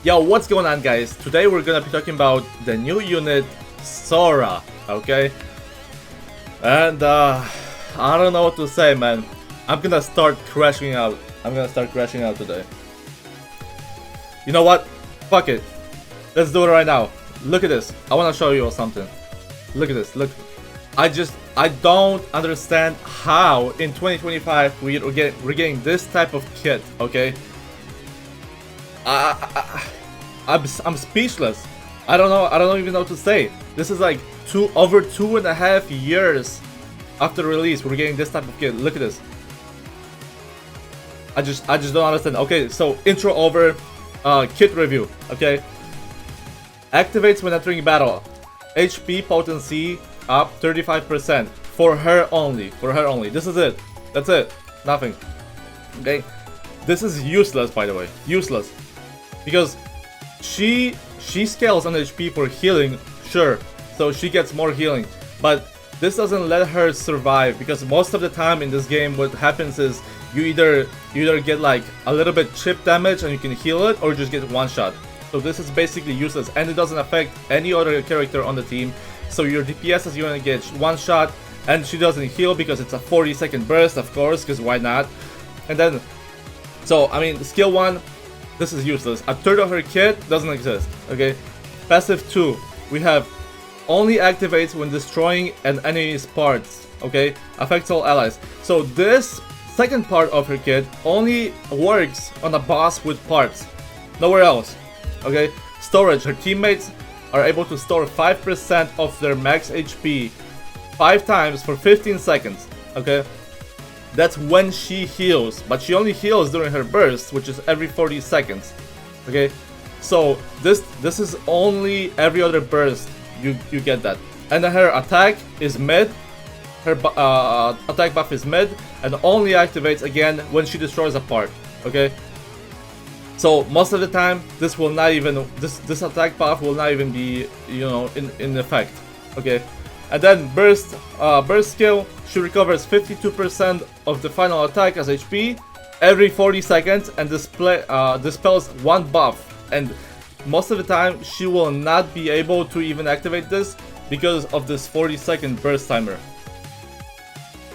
Yo, what's going on, guys? Today we're gonna be talking about the new unit, Sora, okay? And I don't know what to say, man. I'm gonna start crashing out. Today. You know what? Fuck it. Let's do it right now. Look at this. I wanna show you something. Look at this. Look. I don't understand how in 2025 we're getting this type of kit, okay? I'm speechless. I don't even know what to say. This is like over 2.5 years after release. We're getting this type of kit. Look at this. I just don't understand. Okay, so intro over. Kit review. Okay. Activates when entering battle. HP potency up 35% for her only. This is it. That's it. Nothing. Okay. This is useless, by the way. Useless. Because she scales on HP for healing, sure, so she gets more healing, but this doesn't let her survive, because most of the time in this game what happens is you either get like a little bit chip damage and you can heal it, or just get one shot. So this is basically useless, and it doesn't affect any other character on the team. So your DPS is going to get one shot, and she doesn't heal because it's a 40-second burst, of course, because why not? And then, so I mean, skill 1, this is useless. A third of her kit doesn't exist, okay? Passive 2, we have only activates when destroying an enemy's parts, okay? Affects all allies. So this second part of her kit only works on a boss with parts, nowhere else, okay? Storage, her teammates are able to store 5% of their max HP 5 times for 15 seconds, okay? That's when she heals, but she only heals during her burst, which is every 40 seconds. Okay, so this is only every other burst you get that. And then her attack is mid. Her attack buff is mid, and only activates again when she destroys a part. Okay, so most of the time this will not even this attack buff will not even be, you know, in effect. Okay. And then burst skill, she recovers 52% of the final attack as HP every 40 seconds and dispels one buff. And most of the time she will not be able to even activate this because of this 40-second burst timer.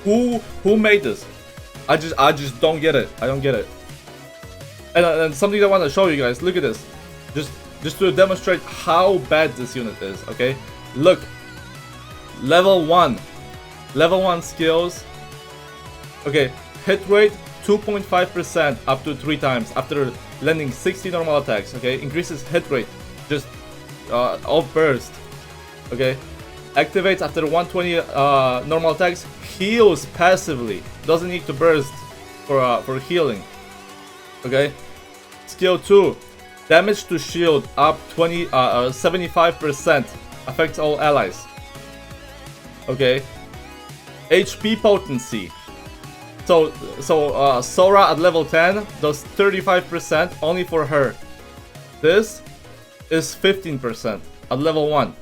Who made this? I just don't get it. I don't get it. And something I want to show you guys. Look at this. Just to demonstrate how bad this unit is. Okay, look. Level 1 skills. Okay, hit rate 2.5% up to 3 times after landing 60 normal attacks. Okay, increases hit rate just off burst. Okay, activates after 120 normal attacks. Heals passively, doesn't need to burst for healing. Okay, skill 2, damage to shield up 75%, affects all allies. Okay, HP potency. So Sora at level 10 does 35% only for her. This is 15% at level 1.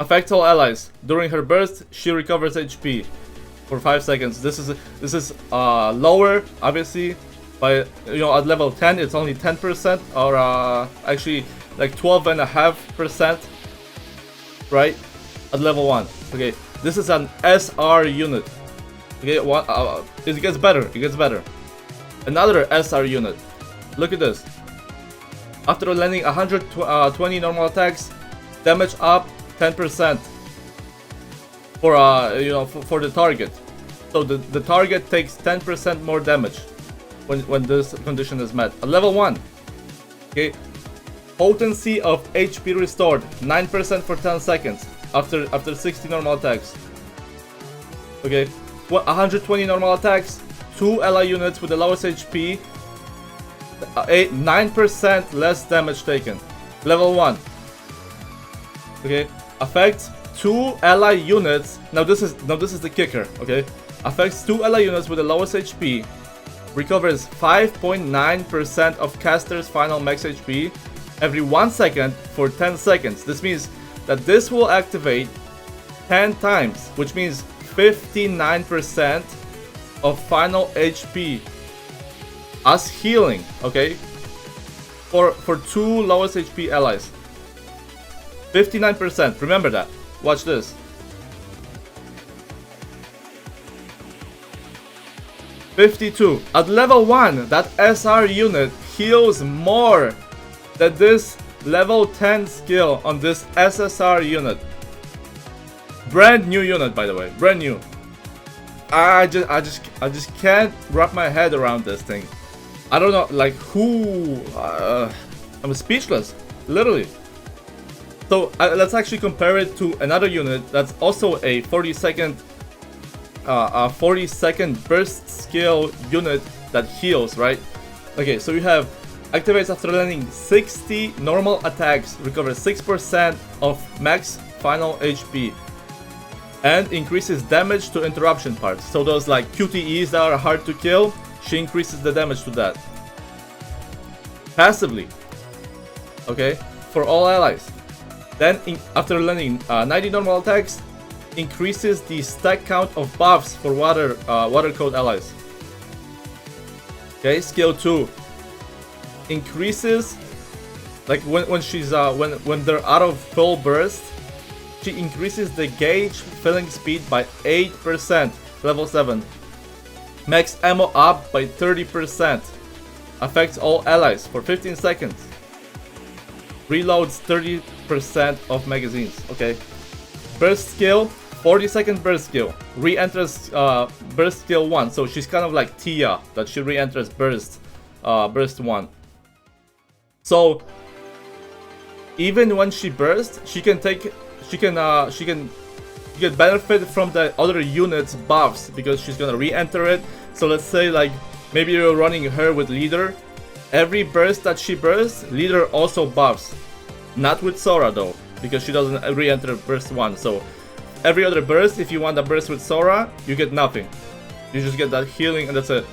Affects all allies. During her burst, she recovers HP for 5 seconds. This is lower, obviously, but you know, at level 10 it's only 10%, or actually like 12.5%, right? At level 1. Okay, this is an SR unit. Okay, it gets better. Another SR unit. Look at this. After landing 120 normal attacks, damage up 10% for you know, for the target. So the target takes 10% more damage when this condition is met. At level 1. Okay, potency of HP restored 9% for 10 seconds. After 60 normal attacks. Okay, 120 normal attacks, 2 ally units with the lowest HP, 9% less damage taken. Level 1. Okay, affects 2 ally units. Now this is the kicker. Okay, affects 2 ally units with the lowest HP, recovers 5.9% of caster's final max HP every 1 second for 10 seconds. This means that this will activate 10 times, which means 59% of final HP as healing, okay? for 2 lowest HP allies. 59%. Remember that. Watch this. 52. At level 1, that SR unit heals more than this level 10 skill on this SSR unit. Brand new unit, by the way. Brand new. I just can't wrap my head around this thing. I don't know, like, who... I'm speechless, literally. So let's actually compare it to another unit that's also a 40-second burst skill unit that heals, right? Okay, so you have activates after landing 60 normal attacks, recovers 6% of max final HP, and increases damage to interruption parts. So those like QTEs that are hard to kill, she increases the damage to that. Passively. Okay, for all allies. Then after landing 90 normal attacks, increases the stack count of buffs for water code allies. Okay, skill 2 increases, like when she's when they're out of full burst, she increases the gauge filling speed by 8%, level 7. Max ammo up by 30%. Affects all allies for 15 seconds. Reloads 30% of magazines. Okay. Burst skill, 40-second burst skill. Re-enters burst skill 1. So she's kind of like Tia, that she re-enters burst 1. So even when she bursts, she can benefit from the other unit's buffs because she's gonna re-enter it. So let's say like maybe you're running her with leader. Every burst that she bursts, leader also buffs. Not with Sora though, because she doesn't re-enter burst 1. So every other burst, if you want a burst with Sora, you get nothing. You just get that healing and that's it.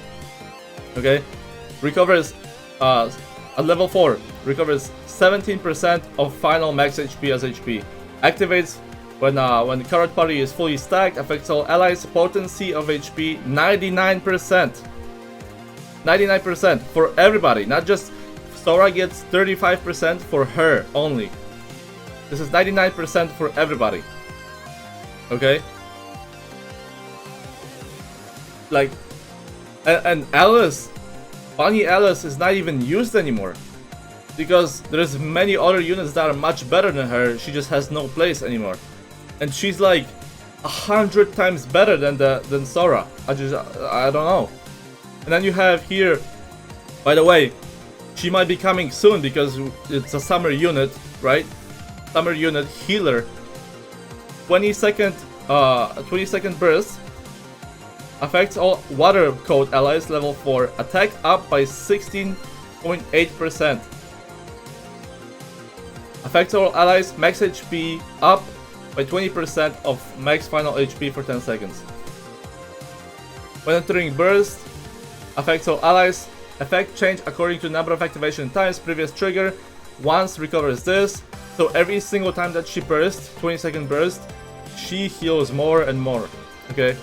Okay? Recovers at level 4, recovers 17% of final max HP as HP. Activates when the current party is fully stacked, affects all allies, potency of HP 99%. 99% for everybody, not just Sora gets 35% for her only. This is 99% for everybody. Okay? Like, and Alice, Bunny Alice is not even used anymore. Because there's many other units that are much better than her, she just has no place anymore. And she's like 100 times better than Sora. I don't know. And then you have here, by the way, she might be coming soon because it's a summer unit, right? Summer unit healer. 20-second burst. Affects all water code allies level 4. Attack up by 16.8%. Affects all allies, max HP up by 20% of max final HP for 10 seconds. When entering burst, affects all allies. Effect change according to number of activation times. Previous trigger. Once recovers this. So every single time that she bursts, 20-second burst, she heals more and more. Okay.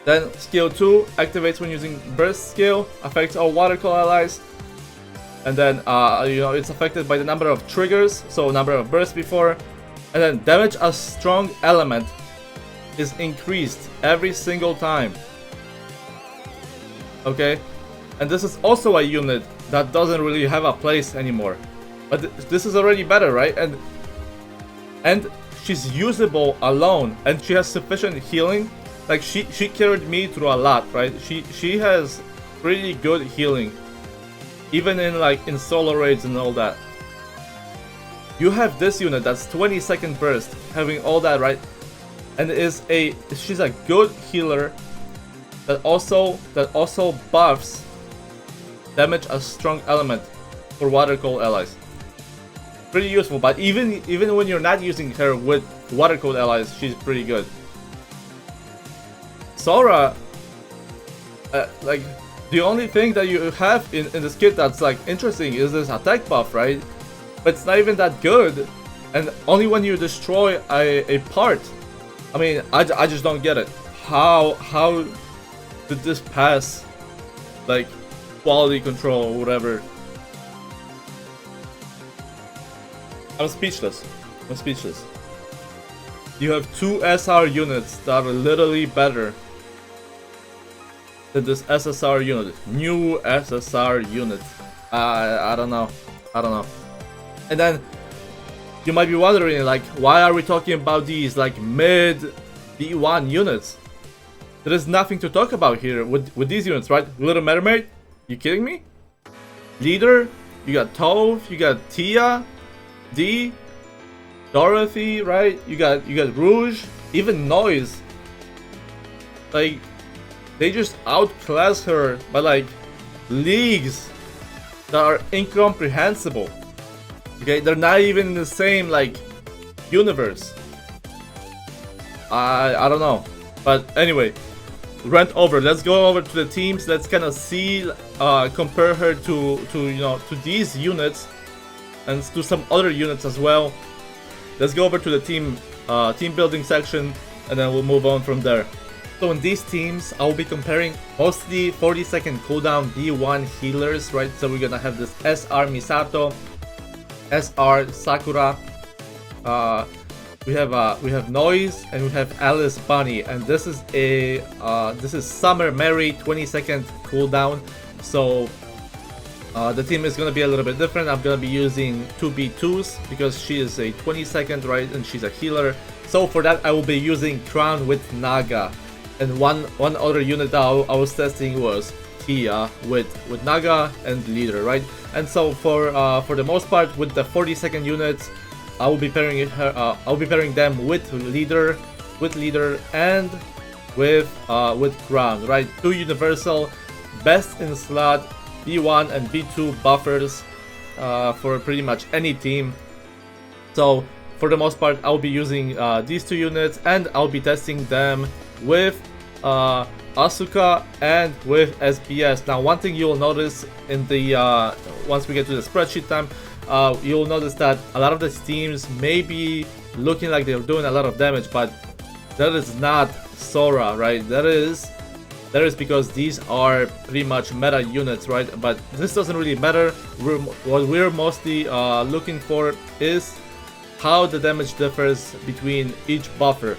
Then skill 2 activates when using burst skill. Affects all water code allies. And then it's affected by the number of triggers. So number of bursts before. And then damage a strong element is increased every single time. Okay, and this is also a unit that doesn't really have a place anymore, but this is already better, right? And she's usable alone, and she has sufficient healing. Like she carried me through a lot, right? She has pretty good healing, even in solo raids and all that. You have this unit that's 20-second burst, having all that, right? And she's a good healer. That also buffs damage a strong element for water code allies. Pretty useful, but even when you're not using her with water code allies, she's pretty good. Sora, like the only thing that you have in this kit that's like interesting is this attack buff, right? But it's not even that good, and only when you destroy a part. I mean, I just don't get it. How did this pass like quality control or whatever? I'm speechless. I'm speechless. You have 2 SR units that are literally better than this SSR unit. New SSR unit. I don't know. I don't know. And then you might be wondering, like, why are we talking about these like mid B1 units? There is nothing to talk about here with these units, right? Little Mermaid? You kidding me? Leader? You got Tove, you got Tia, D, Dorothy, right? You got Rouge, even Noise. Like, they just outclass her by like leagues that are incomprehensible. Okay, they're not even in the same like universe. I don't know, but anyway, rant over. Let's go over to the teams. Let's kind of see, compare her to to these units and to some other units as well. Let's go over to the team building section, and then we'll move on from there. So in these teams, I'll be comparing mostly 40-second cooldown B1 healers, right? So we're gonna have this SR Misato, SR Sakura, we have Noise, and we have Alice Bunny, and this is Summer Mary 20-second cooldown. So the team is gonna be a little bit different. I'm gonna be using 2 B2s because she is a 20-second, right, and she's a healer. So for that, I will be using Crown with Naga, and one other unit that I was testing was Tia with Naga and Leader, right? And so for the most part, with the 40-second units, I will be pairing them with Leader, and with Crown, right? 2 universal, best in slot B1 and B2 buffers for pretty much any team. So for the most part, I'll be using these 2 units, and I'll be testing them with Asuka and with SBS. Now, one thing you'll notice in the once we get to the spreadsheet time, you'll notice that a lot of the teams may be looking like they're doing a lot of damage, but that is not Sora, right? That is because these are pretty much meta units, right? But this doesn't really matter. What we're mostly looking for is how the damage differs between each buffer.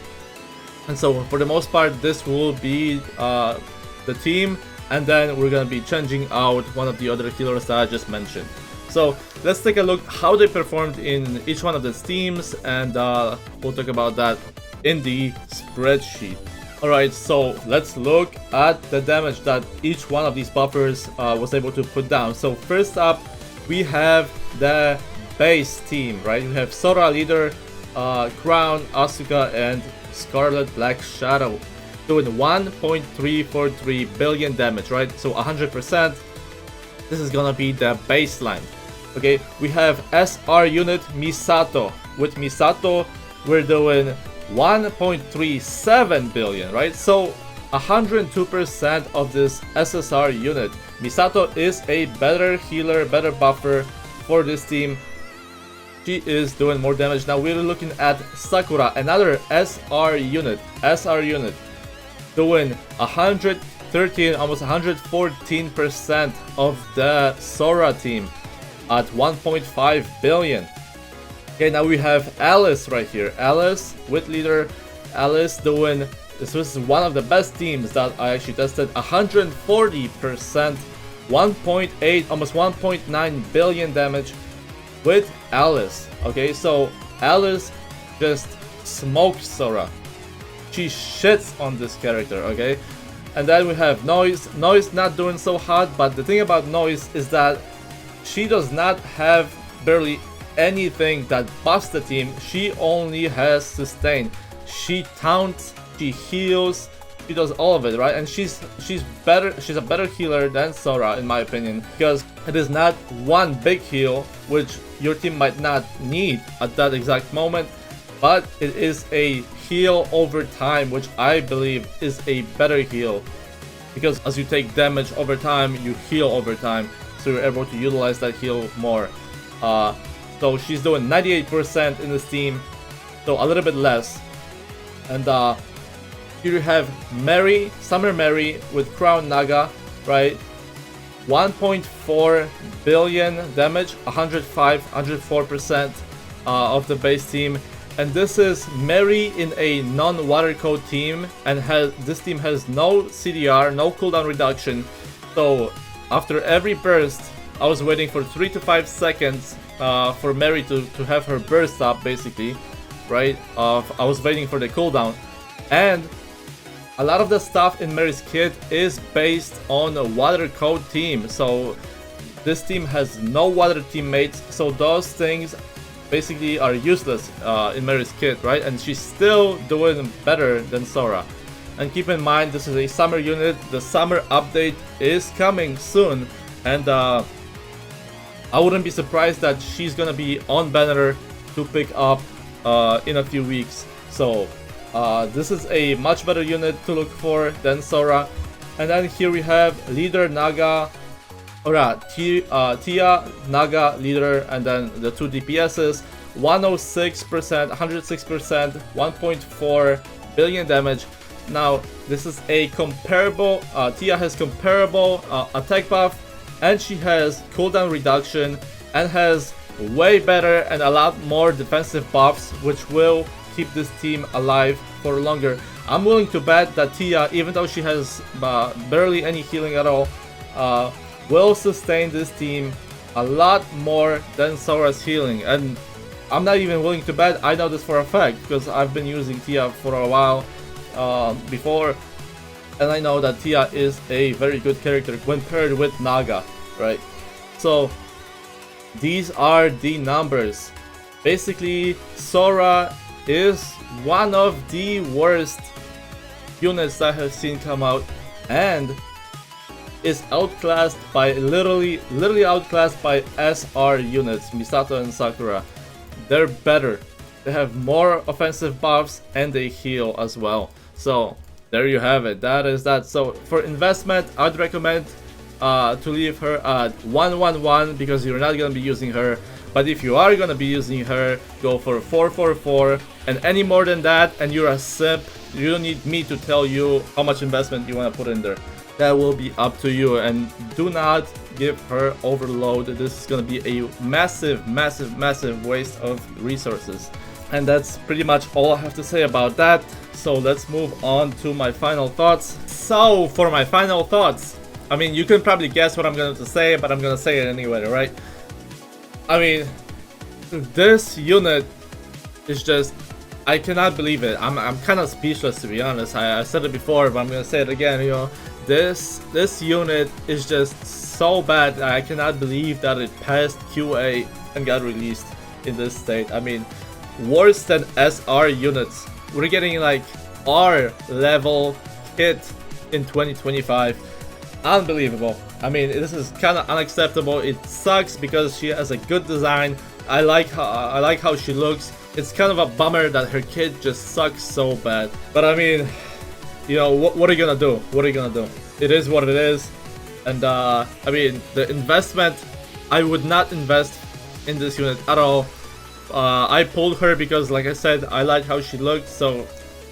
And so for the most part, this will be the team, and then we're gonna be changing out one of the other healers that I just mentioned. So let's take a look how they performed in each one of the teams, and we'll talk about that in the spreadsheet. Alright, so let's look at the damage that each one of these buffers was able to put down. So first up, we have the base team, right? We have Sora, Leader, Crown, Asuka, and Scarlet Black Shadow doing 1.343 billion damage, right? So 100%. This is gonna be the baseline. Okay, we have SR unit Misato. With Misato, we're doing 1.37 billion, right? So 102% of this SSR unit. Misato is a better healer, better buffer for this team. She is doing more damage. Now we're looking at Sakura, another SR unit, doing 113, almost 114% of the Sora team at 1.5 billion. Okay, now we have Alice right here. Alice with Leader. Alice doing, this was one of the best teams that I actually tested, 140%, 1.8, almost 1.9 billion damage with Alice. Okay, so Alice just smoked Sora. She shits on this character, okay? And then we have Noise. Noise not doing so hot, but the thing about Noise is that she does not have barely anything that buffs the team. She only has sustain. She taunts, she heals, she does all of it, right? And she's better. She's a better healer than Sora, in my opinion, because it is not one big heal, which your team might not need at that exact moment, but it is a heal over time, which I believe is a better heal, because as you take damage over time, you heal over time, so you're able to utilize that heal more. So she's doing 98% in this team, so a little bit less. And here you have Mary, Summer Mary with Crown Naga, right? 1.4 billion damage, 104%. of the base team, and this is Mary in a non-water code team, and this team has no CDR, no cooldown reduction. So after every burst, I was waiting for 3 to 5 seconds for Mary to have her burst up, basically, right? I was waiting for the cooldown, and a lot of the stuff in Mary's kit is based on a water code team. So this team has no water teammates, so those things basically are useless in Mary's kit, right? And she's still doing better than Sora. And keep in mind, this is a summer unit. The summer update is coming soon, and I wouldn't be surprised that she's gonna be on banner to pick up in a few weeks. So this is a much better unit to look for than Sora. And then here we have leader Naga, Tia, Naga, leader, and then the 2 DPSs, 106%, 106%, 1.4 billion damage. Now this is a comparable, Tia has comparable attack buff, and she has cooldown reduction, and has way better and a lot more defensive buffs, which will keep this team alive for longer. I'm willing to bet that Tia, even though she has barely any healing at all, will sustain this team a lot more than Sora's healing. And I'm not even willing to bet, I know this for a fact, because I've been using Tia for a while before, and I know that Tia is a very good character when paired with Naga, right? So these are the numbers. Basically, Sora is one of the worst units I have seen come out, and is outclassed by literally outclassed by SR units, Misato and Sakura. They're better. They have more offensive buffs, and they heal as well. So there you have it. That is that. So for investment, I'd recommend to leave her at 111 because you're not gonna be using her. But if you are gonna be using her, go for 444, and any more than that and you're a simp, you don't need me to tell you how much investment you want to put in there. That will be up to you, and do not give her overload. This is gonna be a massive waste of resources. And that's pretty much all I have to say about that. So let's move on to my final thoughts. So for my final thoughts, I mean, you can probably guess what I'm going to say, but I'm gonna say it anyway, right? I mean, this unit is just, I cannot believe it. I'm kind of speechless, to be honest. I said it before, but I'm gonna say it again. You know, this unit is just so bad that I cannot believe that it passed QA and got released in this state. I mean, worse than SR units. We're getting like R level hit in 2025. Unbelievable. I mean, this is kind of unacceptable. It sucks because she has a good design. I like how she looks. It's kind of a bummer that her kid just sucks so bad. But I mean, you know, what are you gonna do? What are you gonna do? It is what it is. And I mean, the investment, I would not invest in this unit at all. I pulled her because, like I said, I like how she looked. So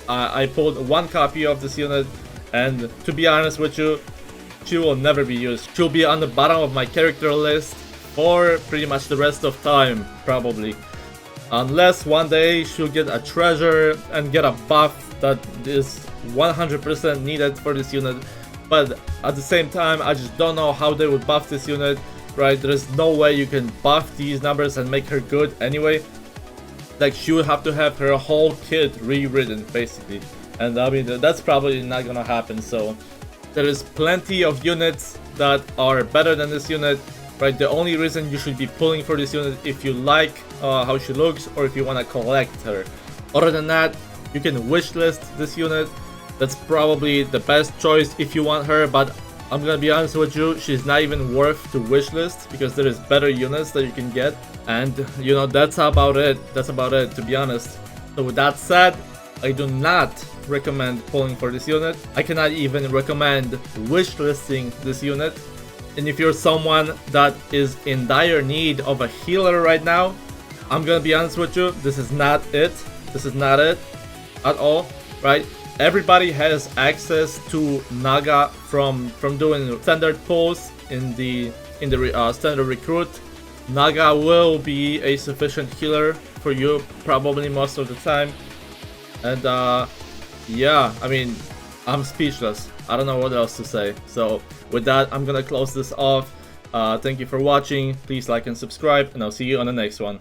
I pulled one copy of this unit, and to be honest with you, she will never be used. She'll be on the bottom of my character list for pretty much the rest of time, probably. Unless one day she'll get a treasure and get a buff that is 100% needed for this unit. But at the same time, I just don't know how they would buff this unit, right? There's no way you can buff these numbers and make her good anyway. Like, she would have to have her whole kit rewritten, basically. And I mean, that's probably not gonna happen, so there is plenty of units that are better than this unit, right? The only reason you should be pulling for this unit if you like how she looks, or if you want to collect her. Other than that, you can wishlist this unit. That's probably the best choice if you want her, but I'm gonna be honest with you, she's not even worth to wishlist because there is better units that you can get. And you know, that's about it. That's about it, to be honest. So with that said, I do not recommend pulling for this unit. I cannot even recommend wishlisting this unit. And if you're someone that is in dire need of a healer right now, I'm gonna be honest with you, this is not it. This is not it at all, right? Everybody has access to Naga from doing standard pulls in the standard recruit. Naga will be a sufficient healer for you probably most of the time. And yeah, I mean, I'm speechless. I don't know what else to say. So with that, I'm gonna close this off. Thank you for watching. Please like and subscribe, and I'll see you on the next one.